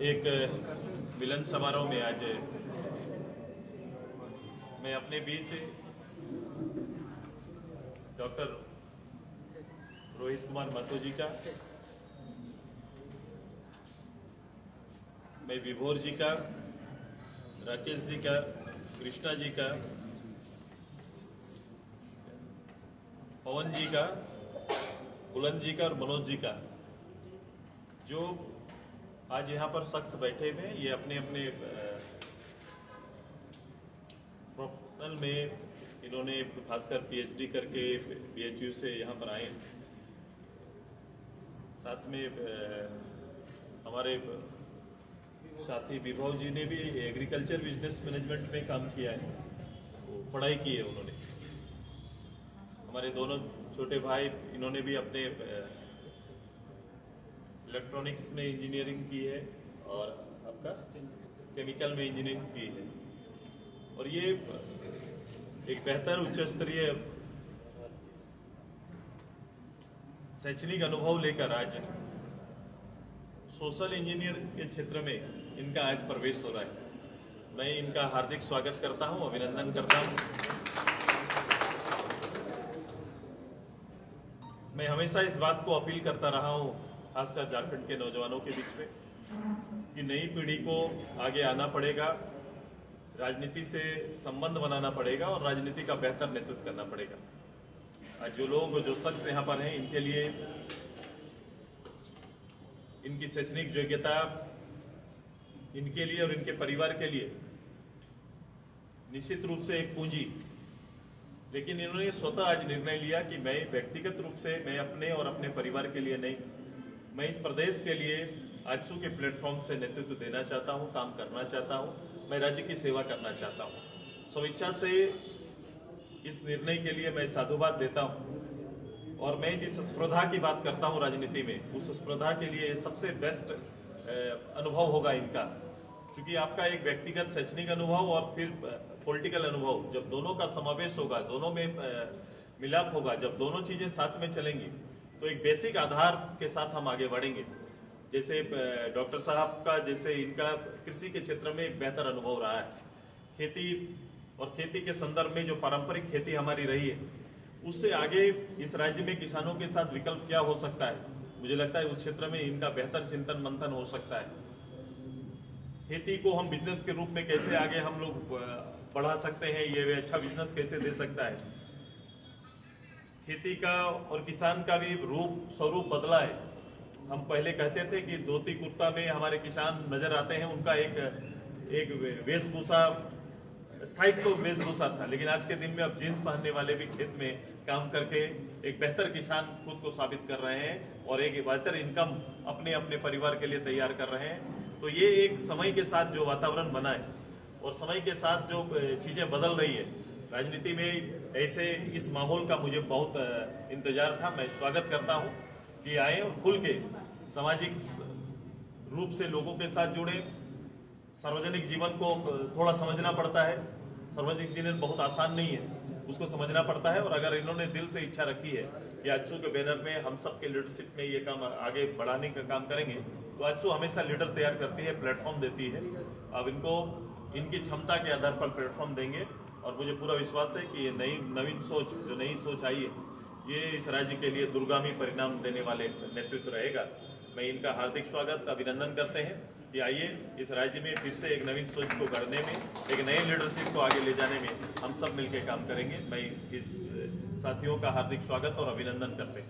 एक मिलन समारोह में आज मैं अपने बीच डॉक्टर रोहित कुमार महतो जी का, मैं विभोर जी का, राकेश जी का, कृष्णा जी का, पवन जी का, बुलंद जी का और मनोज जी का, जो आज यहाँ पर शख्स बैठे हुए हैं, ये अपने अपने प्रोफेशनल में इन्होंने खासकर पीएचडी करके बीएचयू से यहाँ पर आए। साथ में हमारे साथी विभव जी ने भी एग्रीकल्चर बिजनेस मैनेजमेंट में काम किया है, पढ़ाई की है उन्होंने। हमारे दोनों छोटे भाई, इन्होंने भी अपने इलेक्ट्रॉनिक्स में इंजीनियरिंग की है और आपका केमिकल में इंजीनियरिंग की है। और ये एक बेहतर उच्च स्तरीय शैक्षणिक अनुभव लेकर आज सोशल इंजीनियर के क्षेत्र में इनका आज प्रवेश हो रहा है। मैं इनका हार्दिक स्वागत करता हूं, अभिनंदन करता हूं। मैं हमेशा इस बात को अपील करता रहा हूं, खासकर झारखंड के नौजवानों के बीच में, कि नई पीढ़ी को आगे आना पड़ेगा, राजनीति से संबंध बनाना पड़ेगा और राजनीति का बेहतर नेतृत्व करना पड़ेगा। आज जो लोग, जो शख्स यहाँ पर हैं, इनके लिए इनकी शैक्षणिक योग्यता इनके लिए और इनके परिवार के लिए निश्चित रूप से एक पूंजी, लेकिन इन्होंने स्वतः आज निर्णय लिया कि मैं व्यक्तिगत रूप से, मैं अपने और अपने परिवार के लिए नहीं, मैं इस प्रदेश के लिए आजसू के प्लेटफॉर्म से नेतृत्व देना चाहता हूं, काम करना चाहता हूं, मैं राज्य की सेवा करना चाहता हूं। स्वेच्छा से इस निर्णय के लिए मैं साधुवाद देता हूं। और मैं जिस स्पर्धा की बात करता हूं राजनीति में, उस स्पर्धा के लिए सबसे बेस्ट अनुभव होगा इनका, क्योंकि आपका एक व्यक्तिगत शैक्षणिक अनुभव और फिर पॉलिटिकल अनुभव, जब दोनों का समावेश होगा, दोनों में मिलाप होगा, जब दोनों चीजें साथ में चलेंगी, तो एक बेसिक आधार के साथ हम आगे बढ़ेंगे। जैसे डॉक्टर साहब का, जैसे इनका कृषि के क्षेत्र में एक बेहतर अनुभव रहा है, खेती और खेती के संदर्भ में जो पारंपरिक खेती हमारी रही है, उससे आगे इस राज्य में किसानों के साथ विकल्प क्या हो सकता है, मुझे लगता है उस क्षेत्र में इनका बेहतर चिंतन मंथन हो सकता है। खेती को हम बिजनेस के रूप में कैसे आगे हम लोग बढ़ा सकते हैं, ये अच्छा बिजनेस कैसे दे सकता है। खेती का और किसान का भी स्वरूप बदला है। हम पहले कहते थे कि धोती कुर्ता में हमारे किसान नजर आते हैं, उनका एक वेशभूषा, स्थायित्व वेशभूषा था, लेकिन आज के दिन में अब जींस पहनने वाले भी खेत में काम करके एक बेहतर किसान खुद को साबित कर रहे हैं और एक बेहतर इनकम अपने अपने परिवार के लिए तैयार कर रहे हैं। तो ये एक समय के साथ जो वातावरण बना है और समय के साथ जो चीजें बदल रही है राजनीति में, ऐसे इस माहौल का मुझे बहुत इंतजार था। मैं स्वागत करता हूं कि आए और खुल के सामाजिक रूप से लोगों के साथ जुड़े। सार्वजनिक जीवन को थोड़ा समझना पड़ता है, सार्वजनिक जीवन बहुत आसान नहीं है, उसको समझना पड़ता है। और अगर इन्होंने दिल से इच्छा रखी है कि आजसू के बैनर में हम सब के लीडरशिप में ये काम आगे बढ़ाने का काम करेंगे, तो आजसू हमेशा लीडर तैयार करती है, प्लेटफॉर्म देती है। अब इनको इनकी क्षमता के आधार पर प्लेटफॉर्म देंगे और मुझे पूरा विश्वास है कि ये नवीन सोच, जो नई सोच आई है, ये इस राज्य के लिए दूरगामी परिणाम देने वाले नेतृत्व रहेगा। मैं इनका हार्दिक स्वागत, अभिनंदन करते हैं कि आइए इस राज्य में फिर से एक नवीन सोच को गढ़ने में, एक नए लीडरशिप को आगे ले जाने में हम सब मिलकर काम करेंगे। मैं इस साथियों का हार्दिक स्वागत और अभिनंदन करते हैं।